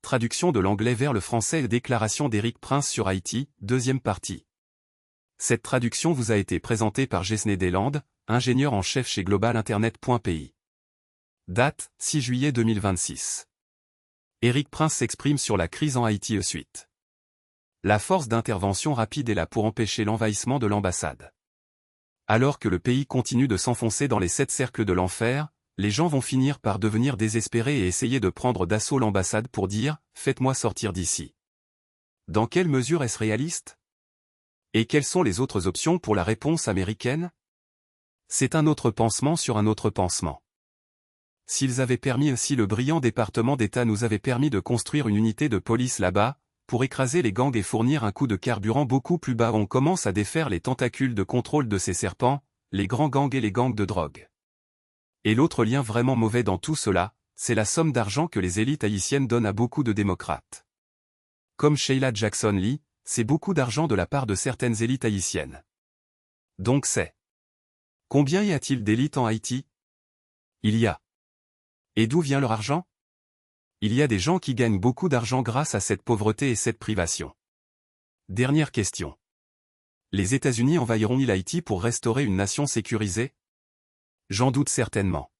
Traduction de l'anglais vers le français et déclaration d'Éric Prince sur Haïti, deuxième partie. Cette traduction vous a été présentée par Jesné Deslandes, ingénieur en chef chez globalinternet.pi. Date, 6 juillet 2026. Éric Prince s'exprime sur la crise en Haïti suite. La force d'intervention rapide est là pour empêcher l'envahissement de l'ambassade. Alors que le pays continue de s'enfoncer dans les 7 cercles de l'enfer, les gens vont finir par devenir désespérés et essayer de prendre d'assaut l'ambassade pour dire « Faites-moi sortir d'ici ». Dans quelle mesure est-ce réaliste? Et quelles sont les autres options pour la réponse américaine? C'est un autre pansement sur un autre pansement. Si le brillant département d'État nous avait permis de construire une unité de police là-bas, pour écraser les gangs et fournir un coup de carburant beaucoup plus bas, on commence à défaire les tentacules de contrôle de ces serpents, les grands gangs et les gangs de drogue. Et l'autre lien vraiment mauvais dans tout cela, c'est la somme d'argent que les élites haïtiennes donnent à beaucoup de démocrates. Comme Sheila Jackson Lee, c'est beaucoup d'argent de la part de certaines élites haïtiennes. Donc c'est. Combien y a-t-il d'élites en Haïti? Il y a. Et d'où vient leur argent? Il y a des gens qui gagnent beaucoup d'argent grâce à cette pauvreté et cette privation. Dernière question. Les États-Unis envahiront-ils Haïti pour restaurer une nation sécurisée? J'en doute certainement.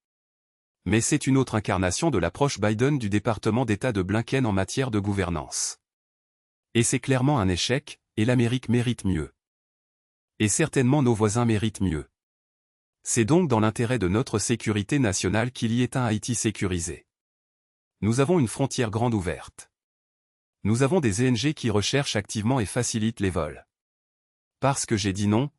Mais c'est une autre incarnation de l'approche Biden du département d'État de Blinken en matière de gouvernance. Et c'est clairement un échec, et l'Amérique mérite mieux. Et certainement nos voisins méritent mieux. C'est donc dans l'intérêt de notre sécurité nationale qu'il y ait un Haïti sécurisé. Nous avons une frontière grande ouverte. Nous avons des ONG qui recherchent activement et facilitent les vols. Parce que j'ai dit non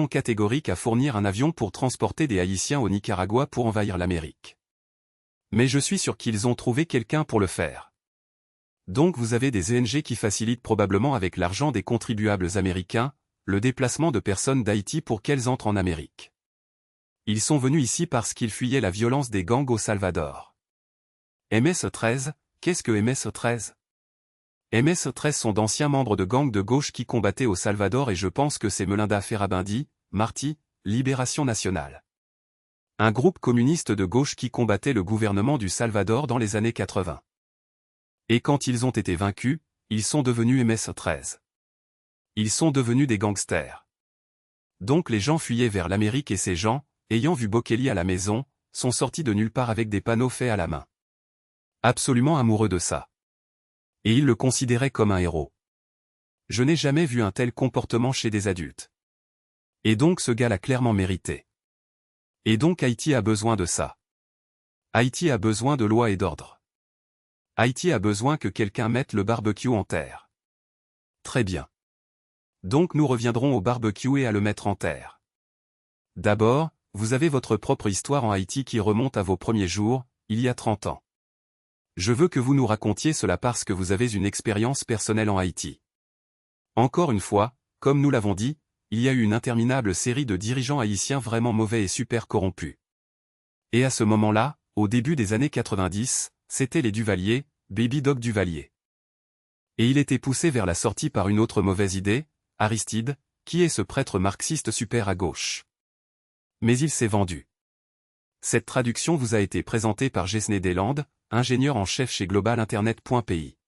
catégorique à fournir un avion pour transporter des Haïtiens au Nicaragua pour envahir l'Amérique. Mais je suis sûr qu'ils ont trouvé quelqu'un pour le faire. Donc vous avez des ONG qui facilitent probablement avec l'argent des contribuables américains, le déplacement de personnes d'Haïti pour qu'elles entrent en Amérique. Ils sont venus ici parce qu'ils fuyaient la violence des gangs au Salvador. MS-13, qu'est-ce que MS-13? MS-13 sont d'anciens membres de gangs de gauche qui combattaient au Salvador et je pense que c'est Melinda Ferrabindi, Marty, Libération Nationale. Un groupe communiste de gauche qui combattait le gouvernement du Salvador dans les années 80. Et quand ils ont été vaincus, ils sont devenus MS-13. Ils sont devenus des gangsters. Donc les gens fuyaient vers l'Amérique et ces gens, ayant vu Bokele à la maison, sont sortis de nulle part avec des panneaux faits à la main. Absolument amoureux de ça. Et ils le considéraient comme un héros. Je n'ai jamais vu un tel comportement chez des adultes. Et donc ce gars l'a clairement mérité. Et donc Haïti a besoin de ça. Haïti a besoin de loi et d'ordre. Haïti a besoin que quelqu'un mette le barbecue en terre. Très bien. Donc nous reviendrons au barbecue et à le mettre en terre. D'abord, vous avez votre propre histoire en Haïti qui remonte à vos premiers jours, il y a 30 ans. Je veux que vous nous racontiez cela parce que vous avez une expérience personnelle en Haïti. Encore une fois, comme nous l'avons dit, il y a eu une interminable série de dirigeants haïtiens vraiment mauvais et super corrompus. Et à ce moment-là, au début des années 90, c'était les Duvalier, Baby Doc Duvalier. Et il était poussé vers la sortie par une autre mauvaise idée, Aristide, qui est ce prêtre marxiste super à gauche. Mais il s'est vendu. Cette traduction vous a été présentée par Jesné Deslandes, ingénieur en chef chez globalinternet.pi.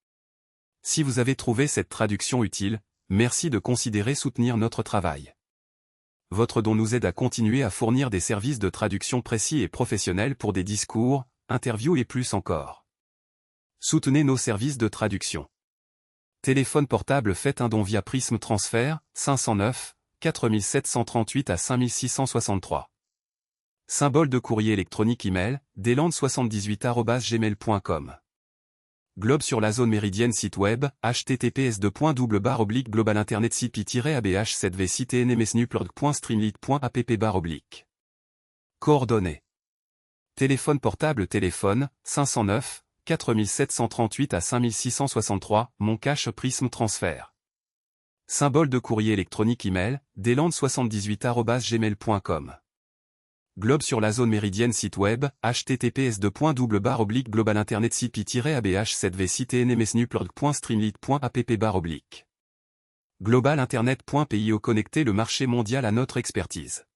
Si vous avez trouvé cette traduction utile, merci de considérer soutenir notre travail. Votre don nous aide à continuer à fournir des services de traduction précis et professionnels pour des discours, interviews et plus encore. Soutenez nos services de traduction. Téléphone portable, faites un don via Prism Transfert, 509 4738 à 5663. Symbole de courrier électronique email, deslandes78@gmail.com. Globe sur la zone méridienne site web, https://globalinternet-cpy-abh7v-citnmsnuplog.streamlit.app/. Coordonnées. Téléphone portable, téléphone, 509 4738 à 5663, mon cash Prism Transfert. Symbole de courrier électronique email, deslandes78@gmail.com. Globe sur la zone méridienne site web, https://globalinternet-cpy-abh7v-citnmsnuplog.streamlit.app/. Globalinternet.pi connecter le marché mondial à notre expertise.